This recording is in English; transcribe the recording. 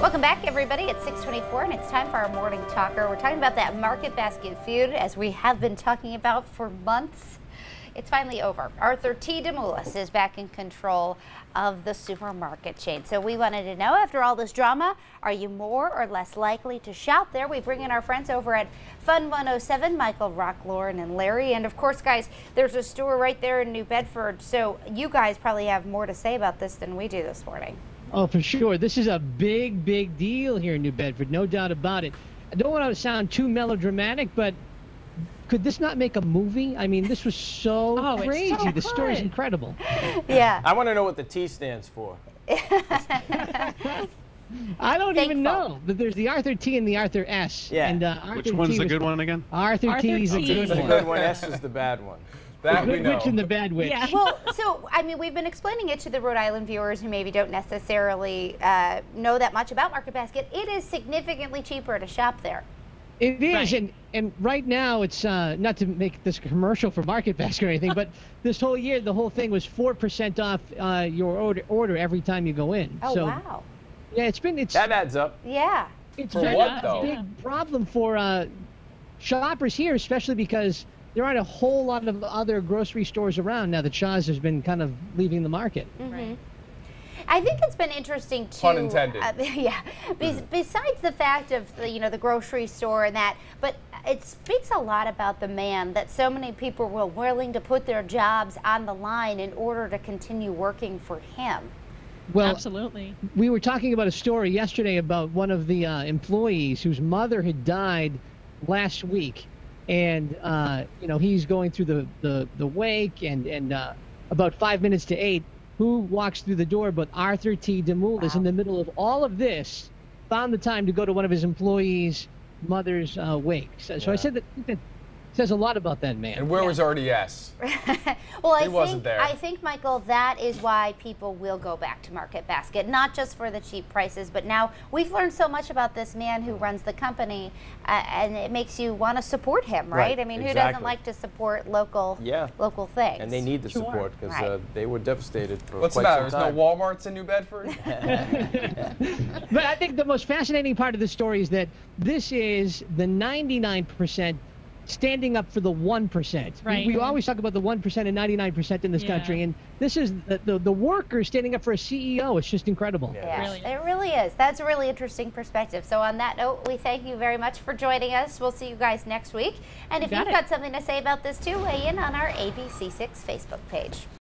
Welcome back, everybody. It's 6:24, and it's time for our morning talker. We're talking about that market basket feud, as we have been talking about for months. It's finally over. Artie T is back in control of the supermarket chain. So we wanted to know, after all this drama, are you more or less likely to shop there? We bring in our friends over at Fun 107, Michael, Rock, Lauren, and Larry. And of course, guys, there's a store right there in New Bedford. So you guys probably have more to say about this than we do this morning. Oh, for sure. This is a big, big deal here in New Bedford, no doubt about it. I don't want to sound too melodramatic, but could this not make a movie? I mean, this was so crazy. So the story's incredible. Yeah. I want to know what the T stands for. I don't even know. But there's the Artie T and the Artie S. Yeah. And, which one's the good one again? Artie T is a good one. The good one, S is the bad one. That the good witch and the bad witch. Yeah. Well, so, I mean, we've been explaining it to the Rhode Island viewers who maybe don't necessarily know that much about Market Basket. It is significantly cheaper to shop there. It is, and right now it's not to make this commercial for Market Basket or anything, but this whole year the whole thing was 4% off your order every time you go in. Oh, so, wow. Yeah, that adds up. Yeah. It's for what, though? a big problem for shoppers here, especially because there aren't a whole lot of other grocery stores around now that Shaw's has been kind of leaving the market. Mm-hmm. Right. I think it's been interesting too. Pun intended. Yeah. Besides the fact of the grocery store and that, but it speaks a lot about the man that so many people were willing to put their jobs on the line in order to continue working for him. Well, absolutely. We were talking about a story yesterday about one of the employees whose mother had died last week, and he's going through the wake, and about 5 minutes to 8. Who walks through the door but Artie T is in the middle of all of this, found the time to go to one of his employees' mother's wake. So I said that says a lot about that man. And where was Artie S? Well, I think, Michael, that is why people will go back to Market Basket, not just for the cheap prices, but now we've learned so much about this man who runs the company, and it makes you want to support him, right? I mean, who doesn't like to support local things? And they need the support because they were devastated for What's the matter? There's no Walmarts in New Bedford? But I think the most fascinating part of the story is that this is the 99% standing up for the 1%. Right. We always talk about the 1% and 99% in this country, and this is the workers standing up for a CEO. It's just incredible. Yeah, it really is. That's a really interesting perspective. So on that note, we thank you very much for joining us. We'll see you guys next week. And if you've got something to say about this too, weigh in on our ABC6 Facebook page.